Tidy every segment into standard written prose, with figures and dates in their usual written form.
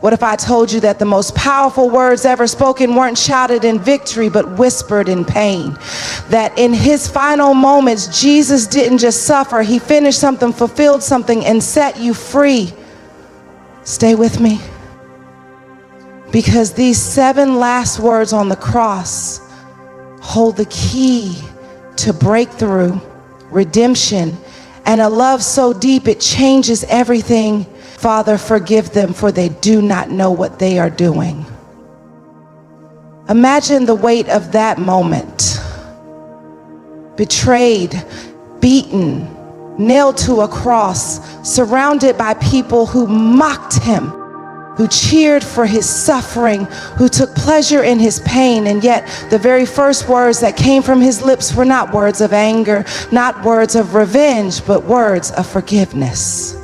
What if I told you that the most powerful words ever spoken weren't shouted in victory, but whispered in pain? That in his final moments, Jesus didn't just suffer. He finished something, fulfilled something, and set you free. Stay with me. Because these 7 last words on the cross hold the key to breakthrough, redemption, and a love so deep it changes everything. Father, forgive them, for they do not know what they are doing. Imagine the weight of that moment. Betrayed, beaten, nailed to a cross, surrounded by people who mocked him, who cheered for his suffering, who took pleasure in his pain, and yet the very first words that came from his lips were not words of anger, not words of revenge, but words of forgiveness.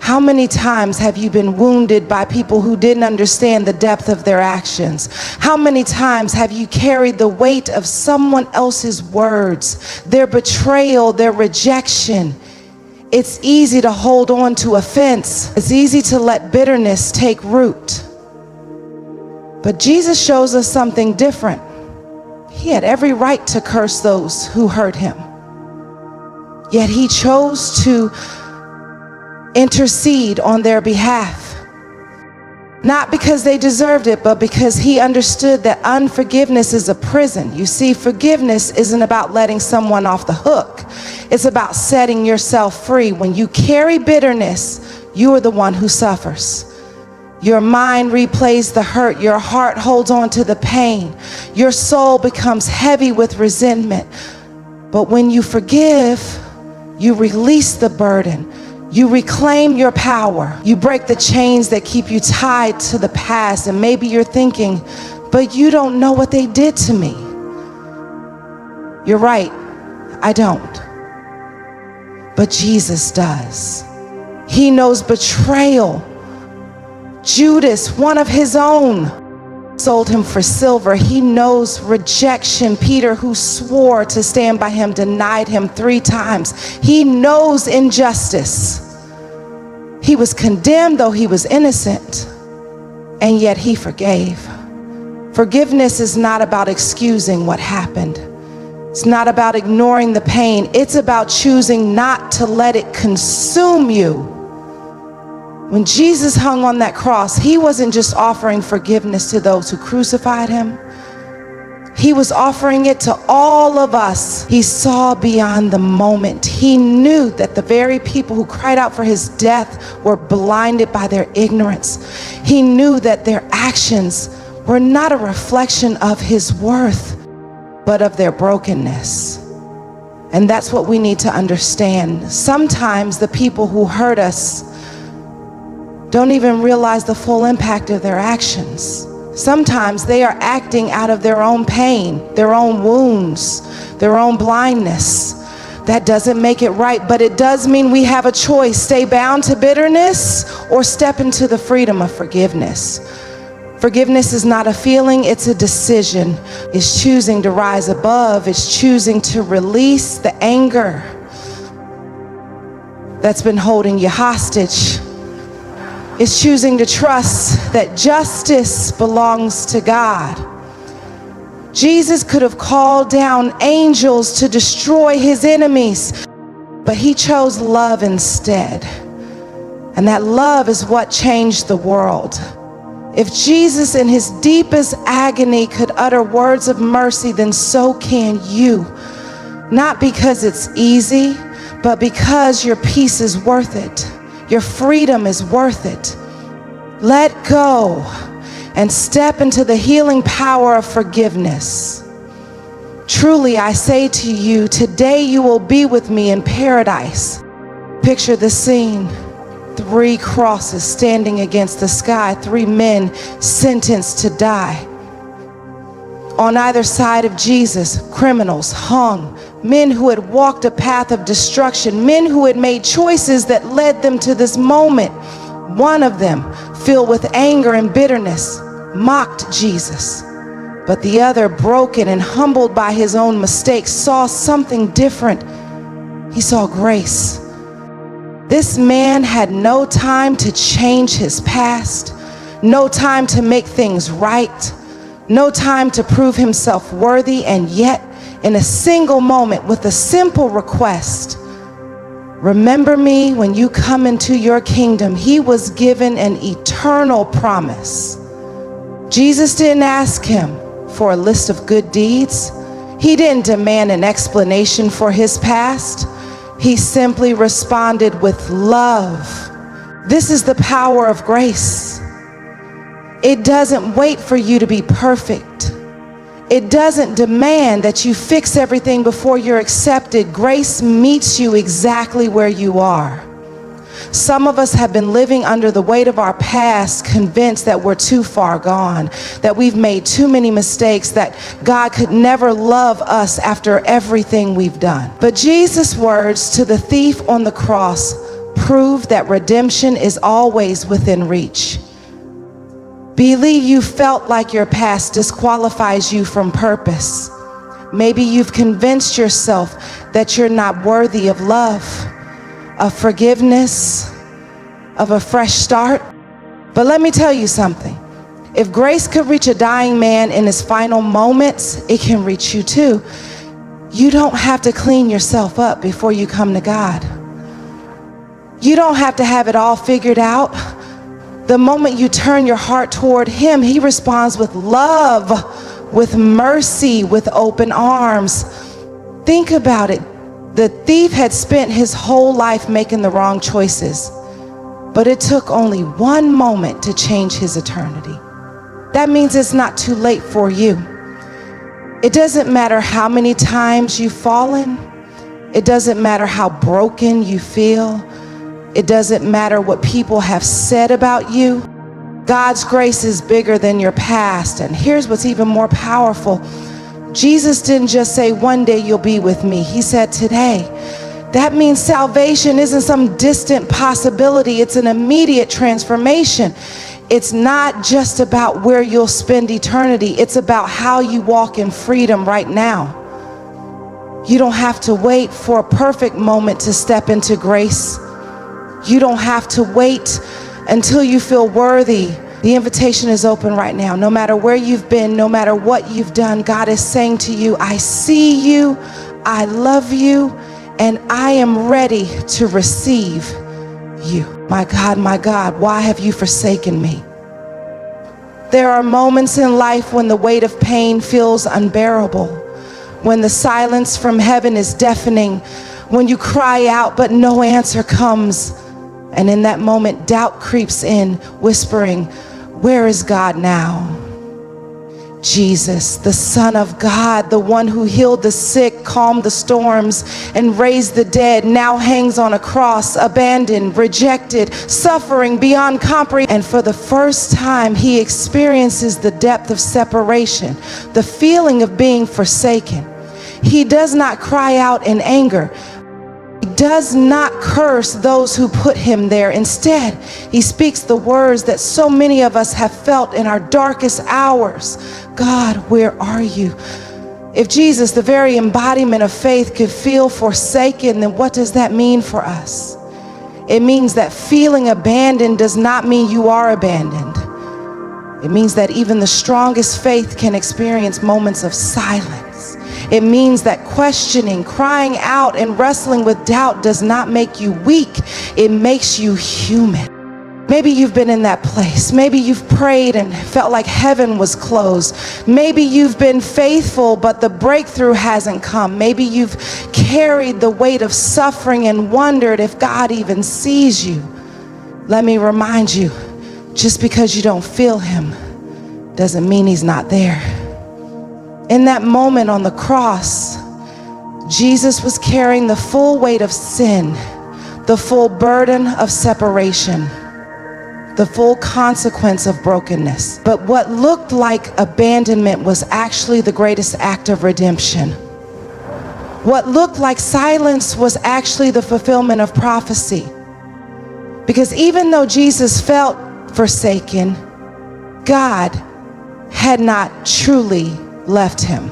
How many times have you been wounded by people who didn't understand the depth of their actions? How many times have you carried the weight of someone else's words, their betrayal, their rejection? It's easy to hold on to offense. It's easy to let bitterness take root. But Jesus shows us something different. He had every right to curse those who hurt him. Yet he chose to intercede on their behalf. Not because they deserved it, but because he understood that unforgiveness is a prison. You see, forgiveness isn't about letting someone off the hook. It's about setting yourself free. When you carry bitterness, you are the one who suffers. Your mind replays the hurt. Your heart holds on to the pain. Your soul becomes heavy with resentment. But when you forgive, you release the burden. You reclaim your power. You break the chains that keep you tied to the past. And maybe you're thinking, but you don't know what they did to me. You're right, I don't. But Jesus does. He knows betrayal. Judas, one of his own, sold him for silver. He knows rejection. Peter, who swore to stand by him, denied him 3 times. He knows injustice. He was condemned, though he was innocent, and yet he forgave. Forgiveness is not about excusing what happened. It's not about ignoring the pain. It's about choosing not to let it consume you. When Jesus hung on that cross, he wasn't just offering forgiveness to those who crucified him. He was offering it to all of us. He saw beyond the moment. He knew that the very people who cried out for his death were blinded by their ignorance. He knew that their actions were not a reflection of his worth, but of their brokenness. And that's what we need to understand. Sometimes the people who hurt us don't even realize the full impact of their actions. Sometimes they are acting out of their own pain, their own wounds, their own blindness. That doesn't make it right, but it does mean we have a choice: stay bound to bitterness or step into the freedom of forgiveness. Forgiveness is not a feeling, it's a decision. It's choosing to rise above. It's choosing to release the anger that's been holding you hostage. It's choosing to trust that justice belongs to God. Jesus could have called down angels to destroy his enemies, but he chose love instead. And that love is what changed the world. If Jesus in his deepest agony could utter words of mercy, then so can you. Not because it's easy, but because your peace is worth it. Your freedom is worth it. Let go and step into the healing power of forgiveness. Truly, I say to you, today you will be with me in paradise. Picture the scene. 3 crosses standing against the sky, 3 men sentenced to die. On either side of Jesus, criminals hung, men who had walked a path of destruction, men who had made choices that led them to this moment. One of them, filled with anger and bitterness, mocked Jesus. But the other, broken and humbled by his own mistakes, saw something different. He saw grace. This man had no time to change his past, no time to make things right, no time to prove himself worthy, and yet in a single moment with a simple request, remember me when you come into your kingdom, he was given an eternal promise. Jesus didn't ask him for a list of good deeds. He didn't demand an explanation for his past. He simply responded with love. This is the power of grace. It doesn't wait for you to be perfect. It doesn't demand that you fix everything before you're accepted. Grace meets you exactly where you are. Some of us have been living under the weight of our past, convinced that we're too far gone, that we've made too many mistakes, that God could never love us after everything we've done. But Jesus' words to the thief on the cross prove that redemption is always within reach. Believe you felt like your past disqualifies you from purpose. Maybe you've convinced yourself that you're not worthy of love, of forgiveness, of a fresh start. But let me tell you something. If grace could reach a dying man in his final moments, it can reach you too. You don't have to clean yourself up before you come to God. You don't have to have it all figured out. The moment you turn your heart toward him, he responds with love, with mercy, with open arms. Think about it. The thief had spent his whole life making the wrong choices, but it took only one moment to change his eternity. That means it's not too late for you. It doesn't matter how many times you've fallen. It doesn't matter how broken you feel. It doesn't matter what people have said about you. God's grace is bigger than your past. And here's what's even more powerful. Jesus didn't just say, one day you'll be with me. He said today. That means salvation isn't some distant possibility. It's an immediate transformation. It's not just about where you'll spend eternity. It's about how you walk in freedom right now. You don't have to wait for a perfect moment to step into grace. You don't have to wait until you feel worthy. The invitation is open right now. No matter where you've been, no matter what you've done, God is saying to you, I see you, I love you, and I am ready to receive you. My God, why have you forsaken me? There are moments in life when the weight of pain feels unbearable, when the silence from heaven is deafening, when you cry out but no answer comes. And in that moment, doubt creeps in, whispering, where is God now? Jesus, the Son of God, the one who healed the sick, calmed the storms, and raised the dead, now hangs on a cross, abandoned, rejected, suffering beyond comprehension. And for the first time, he experiences the depth of separation, the feeling of being forsaken. He does not cry out in anger. He does not curse those who put him there. Instead, he speaks the words that so many of us have felt in our darkest hours. God, where are you? If Jesus, the very embodiment of faith, could feel forsaken, then what does that mean for us? It means that feeling abandoned does not mean you are abandoned. It means that even the strongest faith can experience moments of silence. It means that questioning, crying out, and wrestling with doubt does not make you weak. It makes you human. Maybe you've been in that place. Maybe you've prayed and felt like heaven was closed. Maybe you've been faithful, but the breakthrough hasn't come. Maybe you've carried the weight of suffering and wondered if God even sees you. Let me remind you, just because you don't feel him doesn't mean he's not there. In that moment on the cross, Jesus was carrying the full weight of sin, the full burden of separation, the full consequence of brokenness. But what looked like abandonment was actually the greatest act of redemption. What looked like silence was actually the fulfillment of prophecy. Because even though Jesus felt forsaken, God had not truly left him.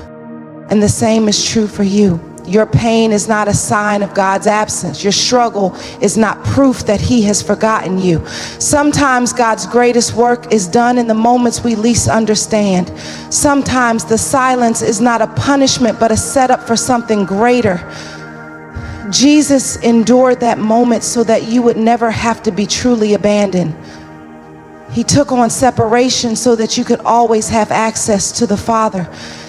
And the same is true for you. Your pain is not a sign of God's absence. Your struggle is not proof that He has forgotten you. Sometimes God's greatest work is done in the moments we least understand. Sometimes the silence is not a punishment, but a setup for something greater. Jesus endured that moment so that you would never have to be truly abandoned. He took on separation so that you could always have access to the Father.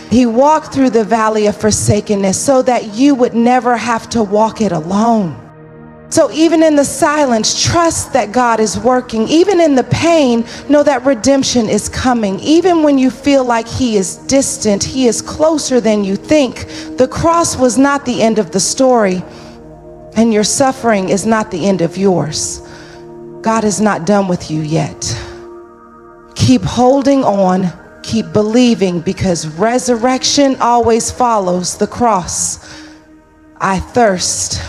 He walked through the valley of forsakenness so that you would never have to walk it alone. So even in the silence, trust that God is working. Even in the pain, know that redemption is coming. Even when you feel like He is distant, He is closer than you think. The cross was not the end of the story, and your suffering is not the end of yours. God is not done with you yet. Keep holding on. Keep believing, because resurrection always follows the cross. I thirst.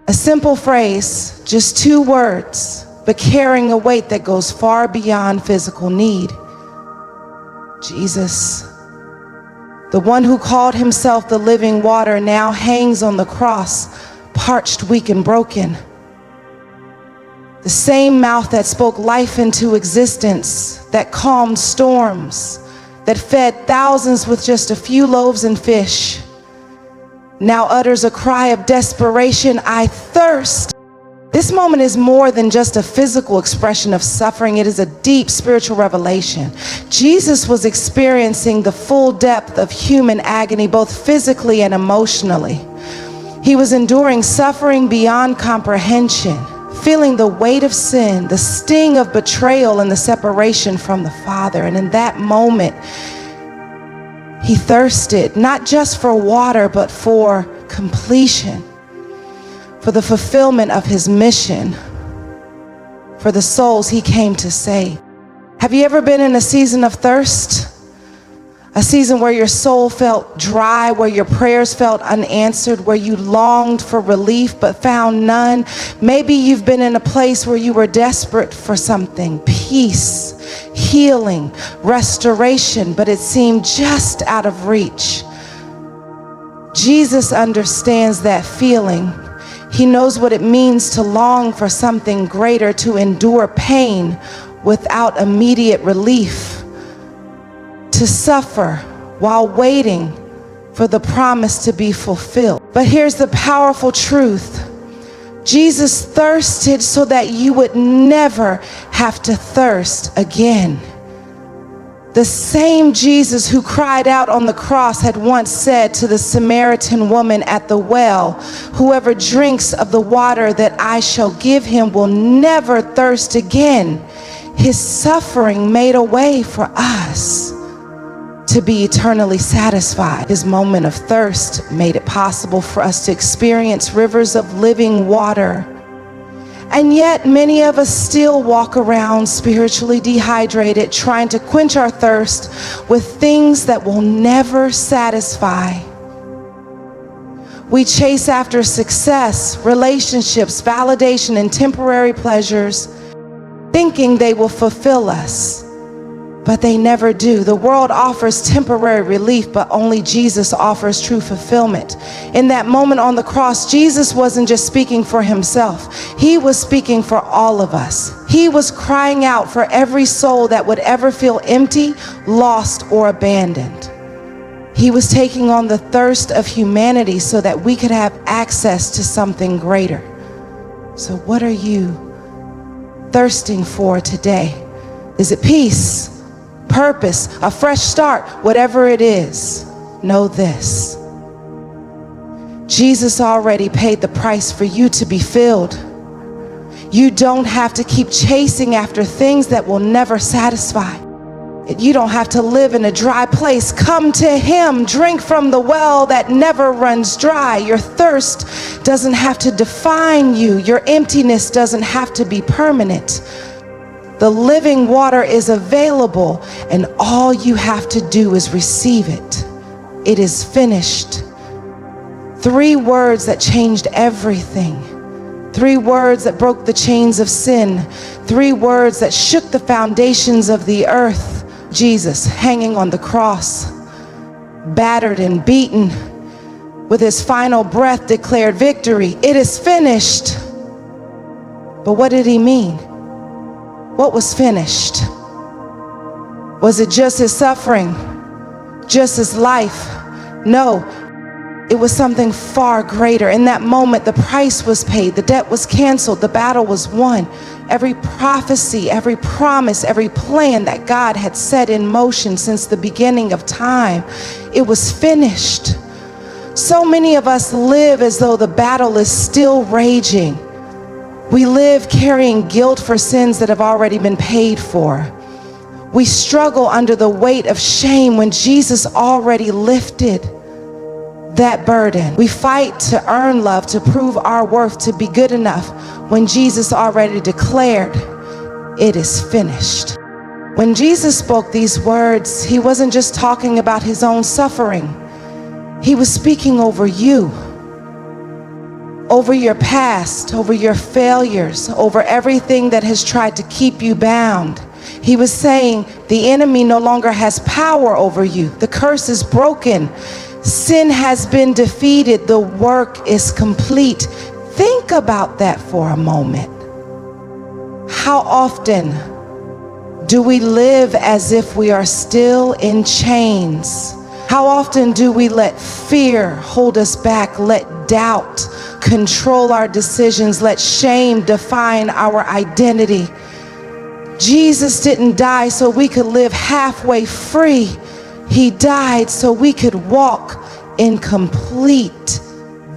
A simple phrase, just 2 words, but carrying a weight that goes far beyond physical need. Jesus, the one who called Himself the living water, now hangs on the cross, parched, weak, and broken. The same mouth that spoke life into existence, that calmed storms, that fed thousands with just a few loaves and fish, now utters a cry of desperation, I thirst. This moment is more than just a physical expression of suffering. It is a deep spiritual revelation. Jesus was experiencing the full depth of human agony, both physically and emotionally. He was enduring suffering beyond comprehension, feeling the weight of sin, the sting of betrayal, and the separation from the Father. And in that moment, He thirsted, not just for water, but for completion, for the fulfillment of His mission, for the souls He came to save. Have you ever been in a season of thirst? A season where your soul felt dry, where your prayers felt unanswered, where you longed for relief but found none. Maybe you've been in a place where you were desperate for something, peace, healing, restoration, but it seemed just out of reach. Jesus understands that feeling. He knows what it means to long for something greater, to endure pain without immediate relief, to suffer while waiting for the promise to be fulfilled. But here's the powerful truth. Jesus thirsted so that you would never have to thirst again. The same Jesus who cried out on the cross had once said to the Samaritan woman at the well, whoever drinks of the water that I shall give him will never thirst again. His suffering made a way for us to be eternally satisfied. His moment of thirst made it possible for us to experience rivers of living water. And yet many of us still walk around spiritually dehydrated, trying to quench our thirst with things that will never satisfy. We chase after success, relationships, validation, and temporary pleasures, thinking they will fulfill us. But they never do. The world offers temporary relief, but only Jesus offers true fulfillment. In that moment on the cross, Jesus wasn't just speaking for Himself. He was speaking for all of us. He was crying out for every soul that would ever feel empty, lost, or abandoned. He was taking on the thirst of humanity so that we could have access to something greater. So what are you thirsting for today? Is it peace? Purpose, a fresh start, whatever it is, know this. Jesus already paid the price for you to be filled. You don't have to keep chasing after things that will never satisfy. You don't have to live in a dry place. Come to Him, drink from the well that never runs dry. Your thirst doesn't have to define you. Your emptiness doesn't have to be permanent. The living water is available, and all you have to do is receive it. It is finished. 3 words that changed everything. 3 words that broke the chains of sin. 3 words that shook the foundations of the earth. Jesus hanging on the cross, battered and beaten, with his final breath declared victory. It is finished. But what did he mean? What was finished? Was it just his suffering? Just his life? No, it was something far greater. In that moment, the price was paid, the debt was canceled, the battle was won. Every prophecy, every promise, every plan that God had set in motion since the beginning of time, it was finished. So many of us live as though the battle is still raging. We live carrying guilt for sins that have already been paid for. We struggle under the weight of shame when Jesus already lifted that burden. We fight to earn love, to prove our worth, to be good enough when Jesus already declared, it is finished. When Jesus spoke these words, he wasn't just talking about his own suffering. He was speaking over you, over your past, over your failures, over everything that has tried to keep you bound. He was saying the enemy no longer has power over you. The curse is broken. Sin has been defeated. The work is complete. Think about that for a moment. How often do we live as if we are still in chains? How often do we let fear hold us back, let doubt control our decisions, let shame define our identity? Jesus didn't die so we could live halfway free. He died so we could walk in complete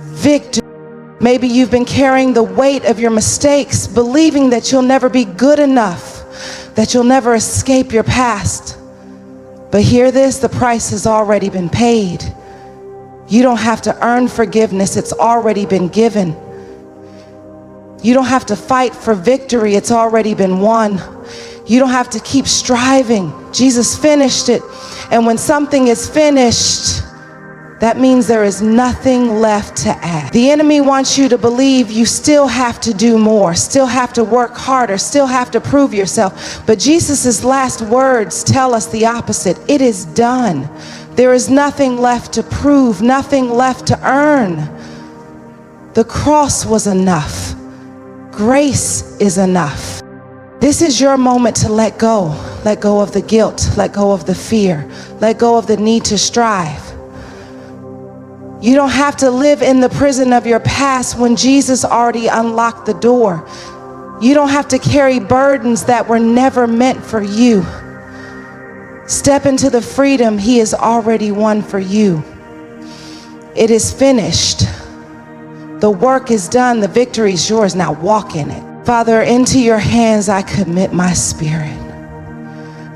victory. Maybe you've been carrying the weight of your mistakes, believing that you'll never be good enough, that you'll never escape your past. But hear this, the price has already been paid. You don't have to earn forgiveness, it's already been given. You don't have to fight for victory, it's already been won. You don't have to keep striving. Jesus finished it. And when something is finished, that means there is nothing left to add. The enemy wants you to believe you still have to do more, still have to work harder, still have to prove yourself. But Jesus' last words tell us the opposite. It is done. There is nothing left to prove, nothing left to earn. The cross was enough. Grace is enough. This is your moment to let go. Let go of the guilt, let go of the fear, let go of the need to strive. You don't have to live in the prison of your past when Jesus already unlocked the door. You don't have to carry burdens that were never meant for you. Step into the freedom he has already won for you. It is finished. The work is done. The victory is yours. Now walk in it. Father, into your hands I commit my spirit.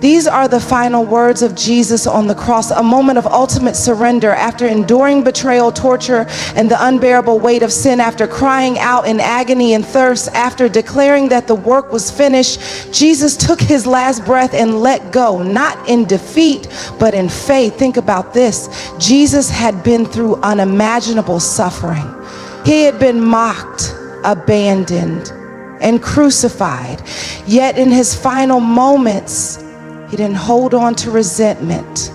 These are the final words of Jesus on the cross, a moment of ultimate surrender after enduring betrayal, torture, and the unbearable weight of sin, after crying out in agony and thirst, after declaring that the work was finished. Jesus took his last breath and let go, not in defeat, but in faith. Think about this. Jesus had been through unimaginable suffering. He had been mocked, abandoned, and crucified. Yet in his final moments, he didn't hold on to resentment.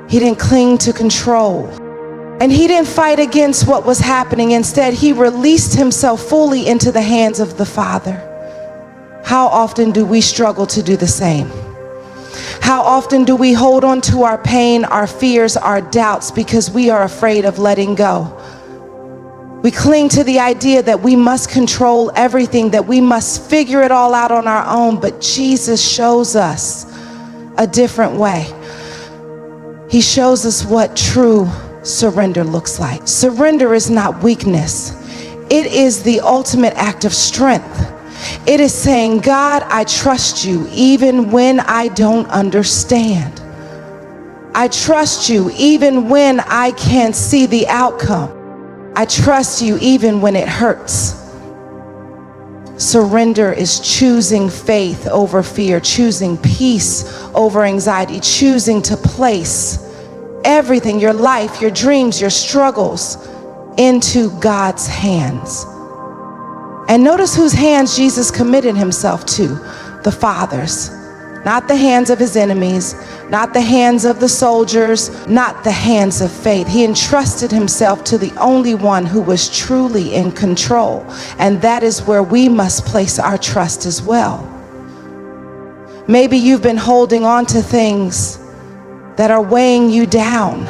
He didn't cling to control. And he didn't fight against what was happening. Instead, he released himself fully into the hands of the Father. How often do we struggle to do the same? How often do we hold on to our pain, our fears, our doubts because we are afraid of letting go? We cling to the idea that we must control everything, that we must figure it all out on our own, but Jesus shows us a different way. He shows us what true surrender looks like. Surrender is not weakness. It is the ultimate act of strength. It is saying, God, I trust you even when I don't understand. I trust you even when I can't see the outcome. I trust you even when it hurts. Surrender is choosing faith over fear, choosing peace over anxiety, choosing to place everything, your life, your dreams, your struggles, into God's hands. And notice whose hands Jesus committed himself to, the Father's. Not the hands of his enemies, not the hands of the soldiers, not the hands of fate. He entrusted himself to the only one who was truly in control. And that is where we must place our trust as well. Maybe you've been holding on to things that are weighing you down.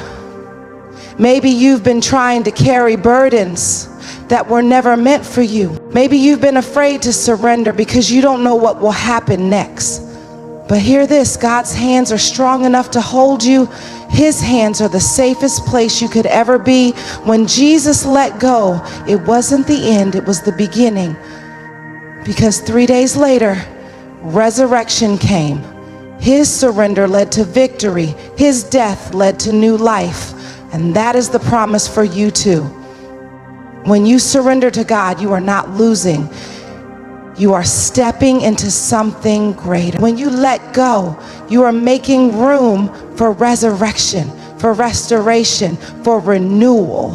Maybe you've been trying to carry burdens that were never meant for you. Maybe you've been afraid to surrender because you don't know what will happen next. But hear this, God's hands are strong enough to hold you. His hands are the safest place you could ever be. When Jesus let go, it wasn't the end, it was the beginning. Because 3 days later, resurrection came. His surrender led to victory. His death led to new life. And that is the promise for you too. When you surrender to God, you are not losing. You are stepping into something greater. When you let go, you are making room for resurrection, for restoration, for renewal.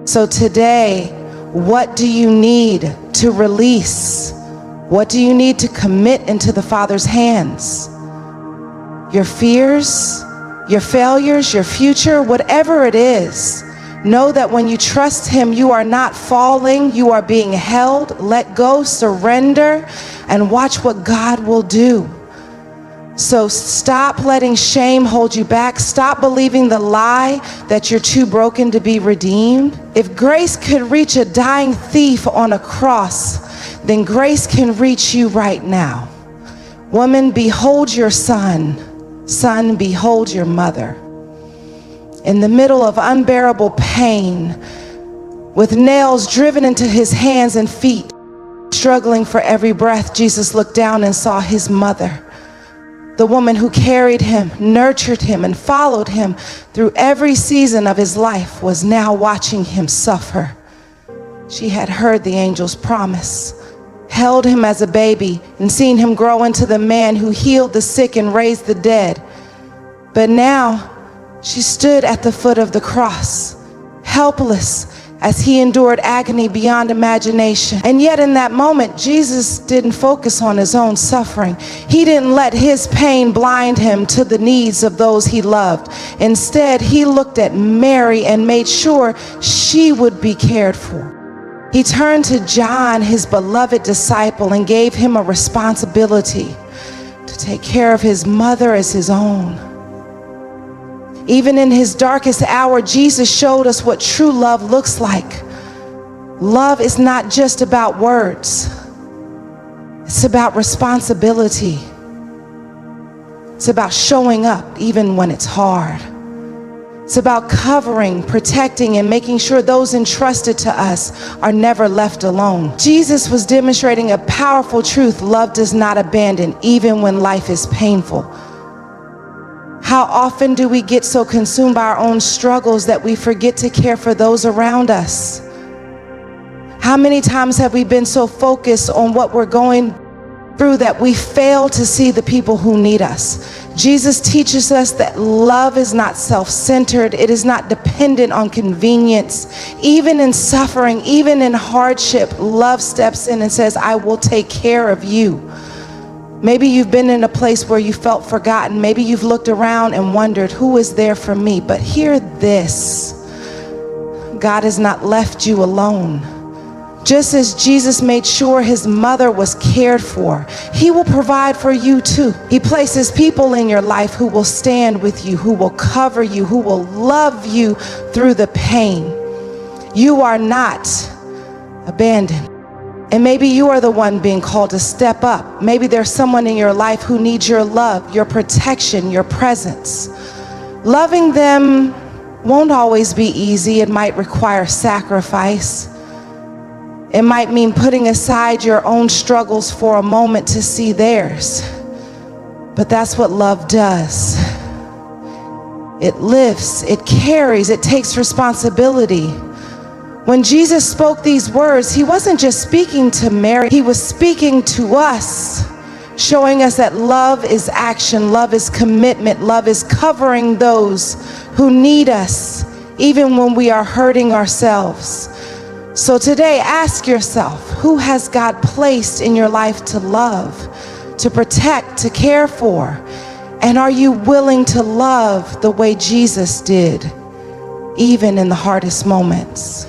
So today, what do you need to release? What do you need to commit into the Father's hands? Your fears, your failures, your future, whatever it is. Know that when you trust him, you are not falling, you are being held. Let go, surrender, and watch what God will do. So stop letting shame hold you back. Stop believing the lie that you're too broken to be redeemed. If grace could reach a dying thief on a cross, then grace can reach you right now. Woman, behold your son. Son, behold your mother. In the middle of unbearable pain, with nails driven into his hands and feet, struggling for every breath, Jesus looked down and saw his mother. The woman who carried him, nurtured him, and followed him through every season of his life was now watching him suffer. She had heard the angel's promise, held him as a baby, and seen him grow into the man who healed the sick and raised the dead. But now, she stood at the foot of the cross, helpless as he endured agony beyond imagination. And yet in that moment, Jesus didn't focus on his own suffering. He didn't let his pain blind him to the needs of those he loved. Instead, he looked at Mary and made sure she would be cared for. He turned to John, his beloved disciple, and gave him a responsibility to take care of his mother as his own. Even in his darkest hour, Jesus showed us what true love looks like. Love is not just about words. It's about responsibility. It's about showing up even when it's hard. It's about covering, protecting, and making sure those entrusted to us are never left alone. Jesus was demonstrating a powerful truth. Love does not abandon, even when life is painful. How often do we get so consumed by our own struggles that we forget to care for those around us? How many times have we been so focused on what we're going through that we fail to see the people who need us? Jesus teaches us that love is not self-centered. It is not dependent on convenience. Even in suffering, even in hardship, love steps in and says, I will take care of you. Maybe you've been in a place where you felt forgotten. Maybe you've looked around and wondered, who is there for me? But hear this, God has not left you alone. Just as Jesus made sure his mother was cared for, he will provide for you too. He places people in your life who will stand with you, who will cover you, who will love you through the pain. You are not abandoned. And maybe you are the one being called to step up. Maybe there's someone in your life who needs your love, your protection, your presence. Loving them won't always be easy. It might require sacrifice. It might mean putting aside your own struggles for a moment to see theirs. But that's what love does. It lifts, it carries, it takes responsibility. When Jesus spoke these words, he wasn't just speaking to Mary, he was speaking to us, showing us that love is action, love is commitment, love is covering those who need us, even when we are hurting ourselves. So today, ask yourself, who has God placed in your life to love, to protect, to care for? And are you willing to love the way Jesus did, even in the hardest moments?